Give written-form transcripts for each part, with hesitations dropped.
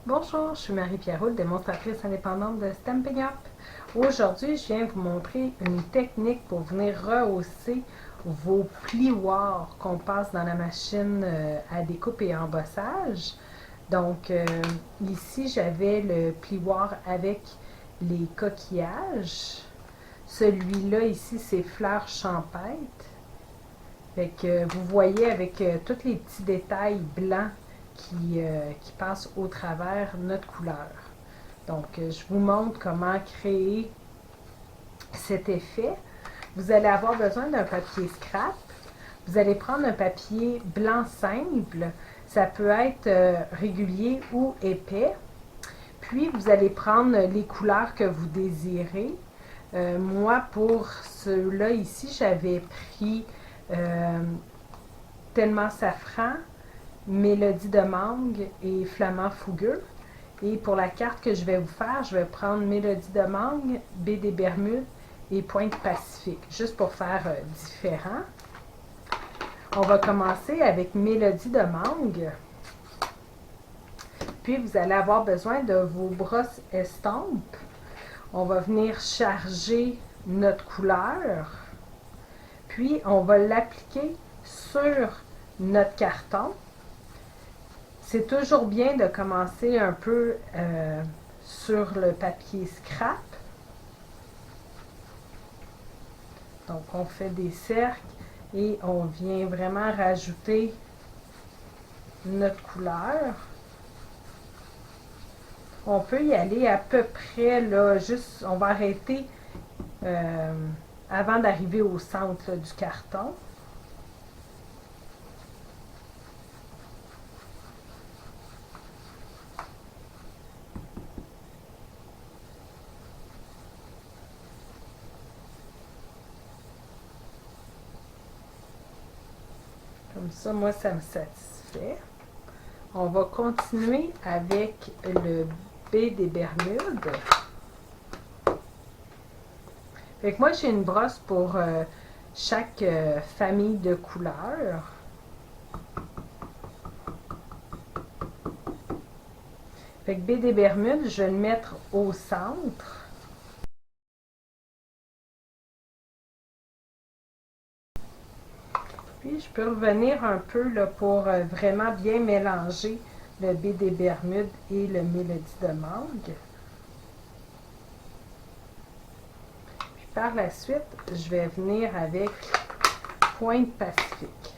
Bonjour, je suis Marie-Pierre Roule, démonstratrice indépendante de Stampin' Up. Aujourd'hui, je viens vous montrer une technique pour venir rehausser vos plioirs qu'on passe dans la machine à découpe et embossage. Donc, ici, j'avais le plioir avec les coquillages. Celui-là, ici, c'est fleurs champêtre. Fait que vous voyez avec tous les petits détails blancs qui passent au travers notre couleur. Donc, je vous montre comment créer cet effet. Vous allez avoir besoin d'un papier scrap. Vous allez prendre un papier blanc simple. Ça peut être régulier ou épais. Puis, vous allez prendre les couleurs que vous désirez. Moi, pour ceux-là ici, j'avais pris Tellement Safran, Mélodie de mangue et Flamand fougueux. Et pour la carte que je vais vous faire, je vais prendre Mélodie de mangue, Baie des Bermudes et Pointe Pacifique, juste pour faire différent. On va commencer avec Mélodie de mangue. Puis vous allez avoir besoin de vos brosses estampes. On va venir charger notre couleur. Puis on va l'appliquer sur notre carton. C'est toujours bien de commencer un peu sur le papier scrap. Donc, on fait des cercles et on vient vraiment rajouter notre couleur. On peut y aller à peu près, là, juste, on va arrêter avant d'arriver au centre là, du carton. Comme ça, moi, ça me satisfait. On va continuer avec le Baie des Bermudes. Fait que moi, j'ai une brosse pour chaque famille de couleurs. Fait que Baie des Bermudes, je vais le mettre au centre. Puis, je peux revenir un peu là, pour vraiment bien mélanger le Baie des Bermudes et le Mélodie de mangue. Puis, par la suite, je vais venir avec Pointe Pacifique.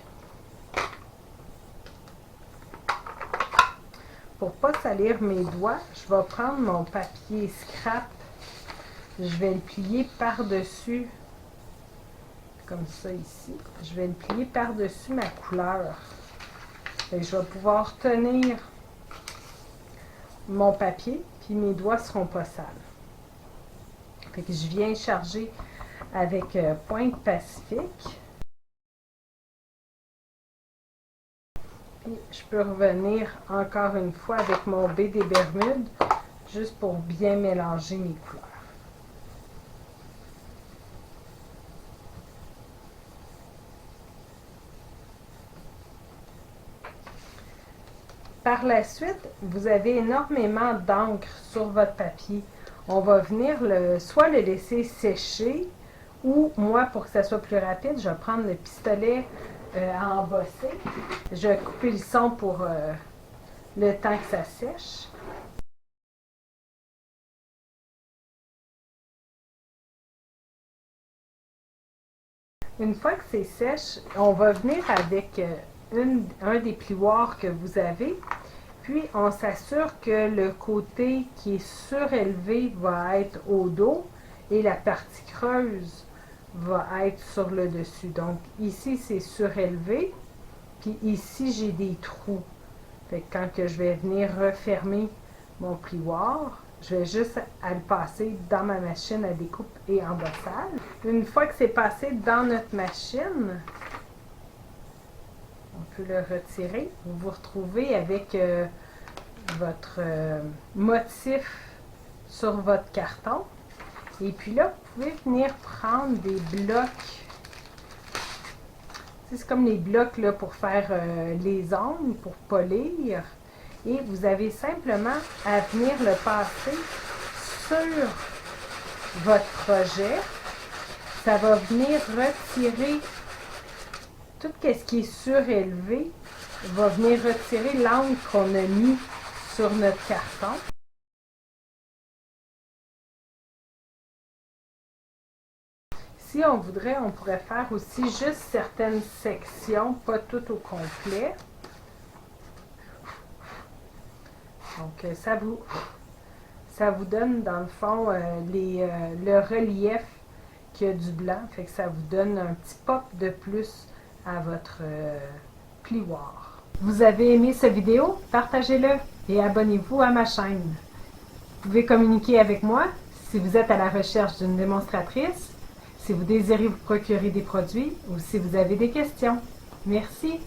Pour ne pas salir mes doigts, je vais prendre mon papier scrap. Je vais le plier par-dessus, comme ça ici. Je vais le plier par-dessus ma couleur. Et je vais pouvoir tenir mon papier, puis mes doigts ne seront pas sales. Fait que je viens charger avec Pointe Pacifique. Puis je peux revenir encore une fois avec mon Baie des Bermudes, juste pour bien mélanger mes couleurs. Par la suite, vous avez énormément d'encre sur votre papier. On va venir soit le laisser sécher, ou moi, pour que ça soit plus rapide, je vais prendre le pistolet à embosser. Je vais couper le son pour le temps que ça sèche. Une fois que c'est sèche, on va venir avec un des plioirs que vous avez. Puis, on s'assure que le côté qui est surélevé va être au dos et la partie creuse va être sur le dessus. Donc, ici, c'est surélevé. Puis ici, j'ai des trous. Fait que quand que je vais venir refermer mon plioir, je vais juste à le passer dans ma machine à découpe et embossage. Une fois que c'est passé dans notre machine, on peut le retirer. Vous vous retrouvez avec votre motif sur votre carton. Et puis là, vous pouvez venir prendre des blocs. C'est comme les blocs là, pour faire les ongles, pour polir. et vous avez simplement à venir le passer sur votre projet. Ça va venir retirer tout ce qui est surélevé, va venir retirer l'angle qu'on a mis sur notre carton. Si on voudrait, on pourrait faire aussi juste certaines sections, pas tout au complet. Donc, ça vous donne, dans le fond, le relief qu'il y a du blanc. Fait que ça vous donne un petit pop de plus à votre plioir. Vous avez aimé cette vidéo? Partagez-le et abonnez-vous à ma chaîne. Vous pouvez communiquer avec moi si vous êtes à la recherche d'une démonstratrice, si vous désirez vous procurer des produits ou si vous avez des questions. Merci!